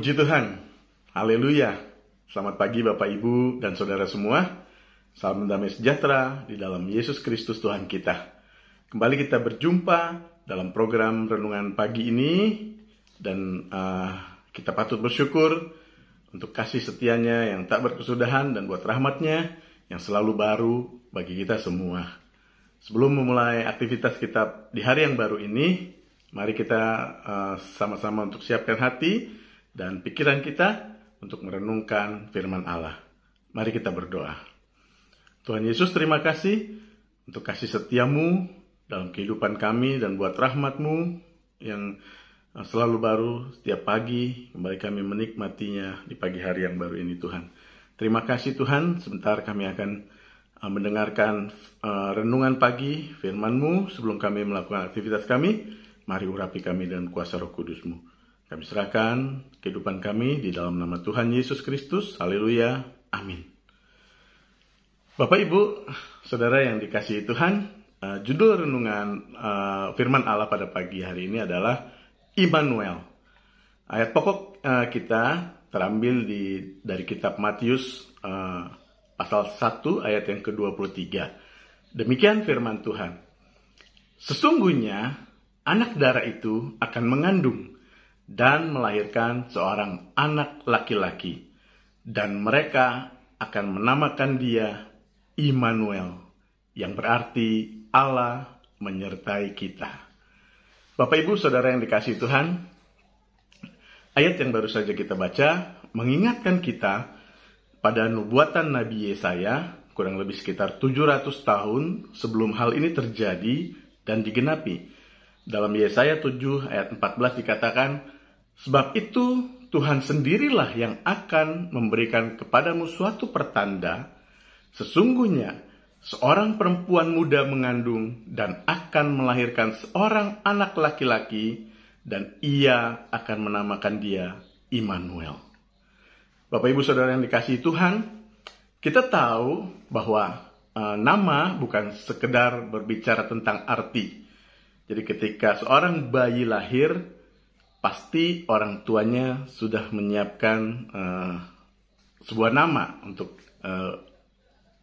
Puji Tuhan, haleluya. Selamat pagi Bapak Ibu dan Saudara semua. Salam damai sejahtera di dalam Yesus Kristus Tuhan kita. Kembali kita berjumpa dalam program Renungan Pagi ini. Dan kita patut bersyukur untuk kasih setianya yang tak berkesudahan dan buat rahmatnya yang selalu baru bagi kita semua. Sebelum memulai aktivitas kita di hari yang baru ini, mari kita sama-sama untuk siapkan hati dan pikiran kita untuk merenungkan firman Allah. Mari kita berdoa. Tuhan Yesus, terima kasih untuk kasih setiamu dalam kehidupan kami dan buat rahmat-Mu yang selalu baru setiap pagi. Kembali kami menikmatinya di pagi hari yang baru ini, Tuhan. Terima kasih Tuhan. Sebentar kami akan mendengarkan renungan pagi firman-Mu. Sebelum kami melakukan aktivitas kami, mari urapi kami dengan kuasa Roh Kudus-Mu. Kami serahkan kehidupan kami di dalam nama Tuhan Yesus Kristus. Haleluya. Amin. Bapak, Ibu, Saudara yang dikasihi Tuhan, judul renungan firman Allah pada pagi hari ini adalah Immanuel. Ayat pokok kita terambil dari kitab Matius pasal 1 ayat yang ke-23. Demikian firman Tuhan. Sesungguhnya anak darah itu akan mengandung dan melahirkan seorang anak laki-laki, dan mereka akan menamakan dia Immanuel, yang berarti Allah menyertai kita. Bapak Ibu Saudara yang dikasihi Tuhan, ayat yang baru saja kita baca mengingatkan kita pada nubuatan Nabi Yesaya kurang lebih sekitar 700 tahun sebelum hal ini terjadi dan digenapi. Dalam Yesaya 7 ayat 14 dikatakan, sebab itu Tuhan sendirilah yang akan memberikan kepadamu suatu pertanda. Sesungguhnya seorang perempuan muda mengandung dan akan melahirkan seorang anak laki-laki, dan ia akan menamakan dia Immanuel. Bapak Ibu Saudara yang dikasihi Tuhan, kita tahu bahwa nama bukan sekedar berbicara tentang arti. Jadi ketika seorang bayi lahir, pasti orang tuanya sudah menyiapkan sebuah nama untuk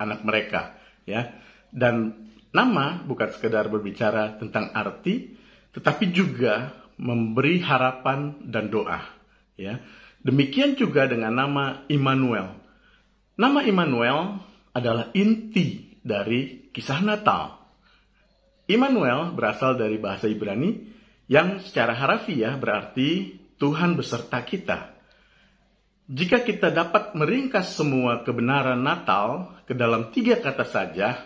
anak mereka, ya. Dan nama bukan sekedar berbicara tentang arti, tetapi juga memberi harapan dan doa, ya. Demikian juga dengan nama Immanuel. Nama Immanuel adalah inti dari kisah Natal. Immanuel berasal dari bahasa Ibrani yang secara harafiah berarti Tuhan beserta kita. Jika kita dapat meringkas semua kebenaran Natal ke dalam 3 kata saja,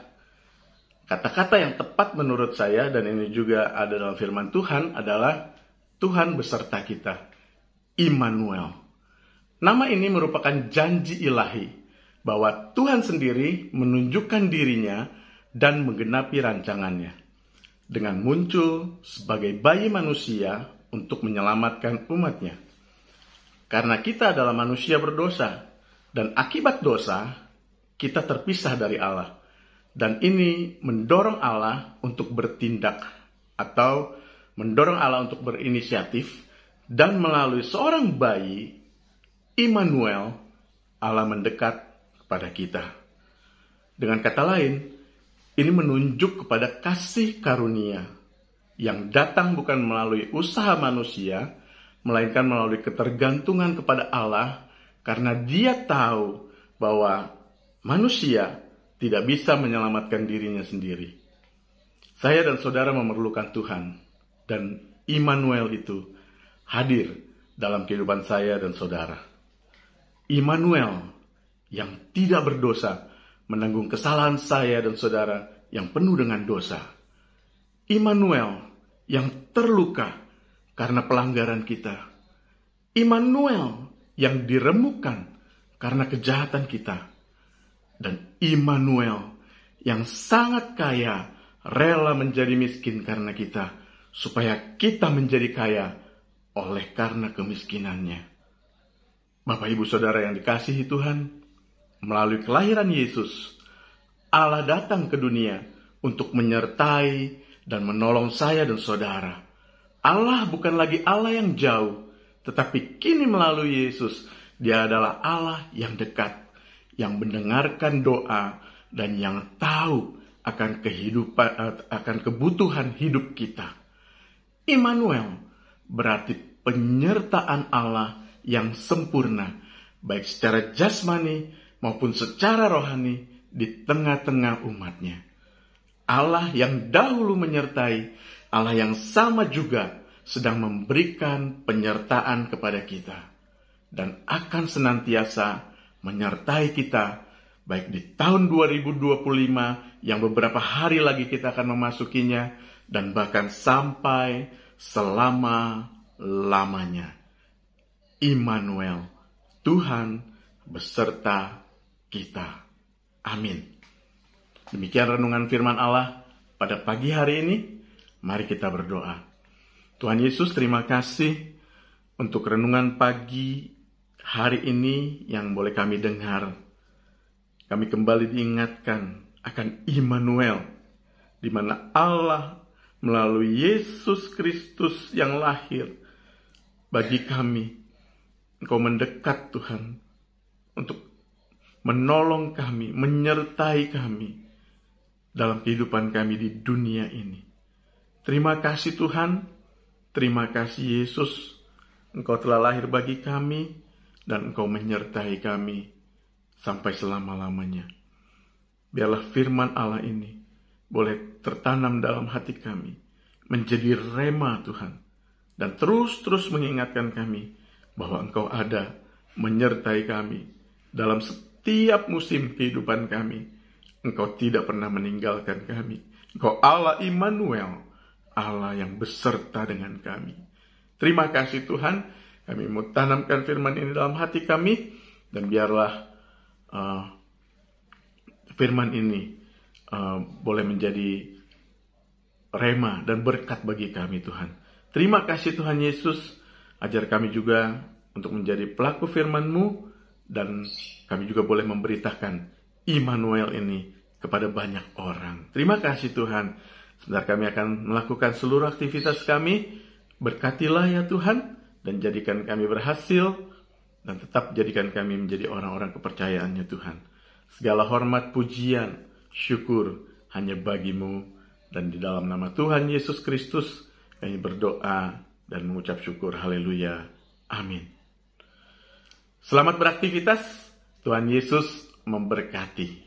kata-kata yang tepat menurut saya, dan ini juga ada dalam firman Tuhan, adalah Tuhan beserta kita. Immanuel. Nama ini merupakan janji ilahi bahwa Tuhan sendiri menunjukkan dirinya dan menggenapi rancangannya dengan muncul sebagai bayi manusia untuk menyelamatkan umatnya. Karena kita adalah manusia berdosa, dan akibat dosa, kita terpisah dari Allah. Dan ini mendorong Allah untuk bertindak, atau mendorong Allah untuk berinisiatif, dan melalui seorang bayi, Immanuel, Allah mendekat kepada kita. Dengan kata lain, ini menunjuk kepada kasih karunia yang datang bukan melalui usaha manusia, melainkan melalui ketergantungan kepada Allah, karena Dia tahu bahwa manusia tidak bisa menyelamatkan dirinya sendiri. Saya dan saudara memerlukan Tuhan, dan Immanuel itu hadir dalam kehidupan saya dan saudara. Immanuel yang tidak berdosa menanggung kesalahan saya dan saudara yang penuh dengan dosa. Immanuel yang terluka karena pelanggaran kita. Immanuel yang diremukkan karena kejahatan kita. Dan Immanuel yang sangat kaya rela menjadi miskin karena kita, supaya kita menjadi kaya oleh karena kemiskinannya. Bapak Ibu Saudara yang dikasihi Tuhan, melalui kelahiran Yesus, Allah datang ke dunia untuk menyertai dan menolong saya dan saudara. Allah bukan lagi Allah yang jauh, Tetapi kini melalui Yesus, Dia adalah Allah yang dekat, yang mendengarkan doa, dan yang tahu akan kebutuhan hidup kita. Immanuel berarti penyertaan Allah yang sempurna, baik secara jasmani maupun secara rohani di tengah-tengah umatnya. Allah yang dahulu menyertai, Allah yang sama juga sedang memberikan penyertaan kepada kita, dan akan senantiasa menyertai kita, baik di tahun 2025 yang beberapa hari lagi kita akan memasukinya, dan bahkan sampai selama-lamanya. Immanuel, Tuhan beserta kita. Amin. Demikian renungan firman Allah pada pagi hari ini. Mari kita berdoa. Tuhan Yesus, terima kasih untuk renungan pagi hari ini yang boleh kami dengar. Kami kembali diingatkan akan Immanuel, di mana Allah melalui Yesus Kristus yang lahir bagi kami. Engkau mendekat, Tuhan, untuk menolong kami, menyertai kami dalam kehidupan kami di dunia ini. Terima kasih Tuhan, terima kasih Yesus, Engkau telah lahir bagi kami, dan Engkau menyertai kami sampai selama-lamanya. Biarlah firman Allah ini boleh tertanam dalam hati kami, menjadi rema Tuhan, dan terus-terus mengingatkan kami bahwa Engkau ada menyertai kami dalam setiap musim kehidupan kami. Engkau tidak pernah meninggalkan kami. Engkau Allah Immanuel, Allah yang beserta dengan kami. Terima kasih Tuhan, kami mau tanamkan firman ini dalam hati kami, dan biarlah firman ini boleh menjadi rema dan berkat bagi kami Tuhan. Terima kasih Tuhan Yesus, ajar kami juga untuk menjadi pelaku firman-Mu, dan kami juga boleh memberitakan Immanuel ini kepada banyak orang. Terima kasih Tuhan. Sebentar kami akan melakukan seluruh aktivitas kami. Berkatilah ya Tuhan, dan jadikan kami berhasil, dan tetap jadikan kami menjadi orang-orang kepercayaan-Nya Tuhan. Segala hormat, pujian, syukur hanya bagi-Mu, dan di dalam nama Tuhan Yesus Kristus kami berdoa dan mengucap syukur. Haleluya. Amin. Selamat beraktivitas. Tuhan Yesus memberkati.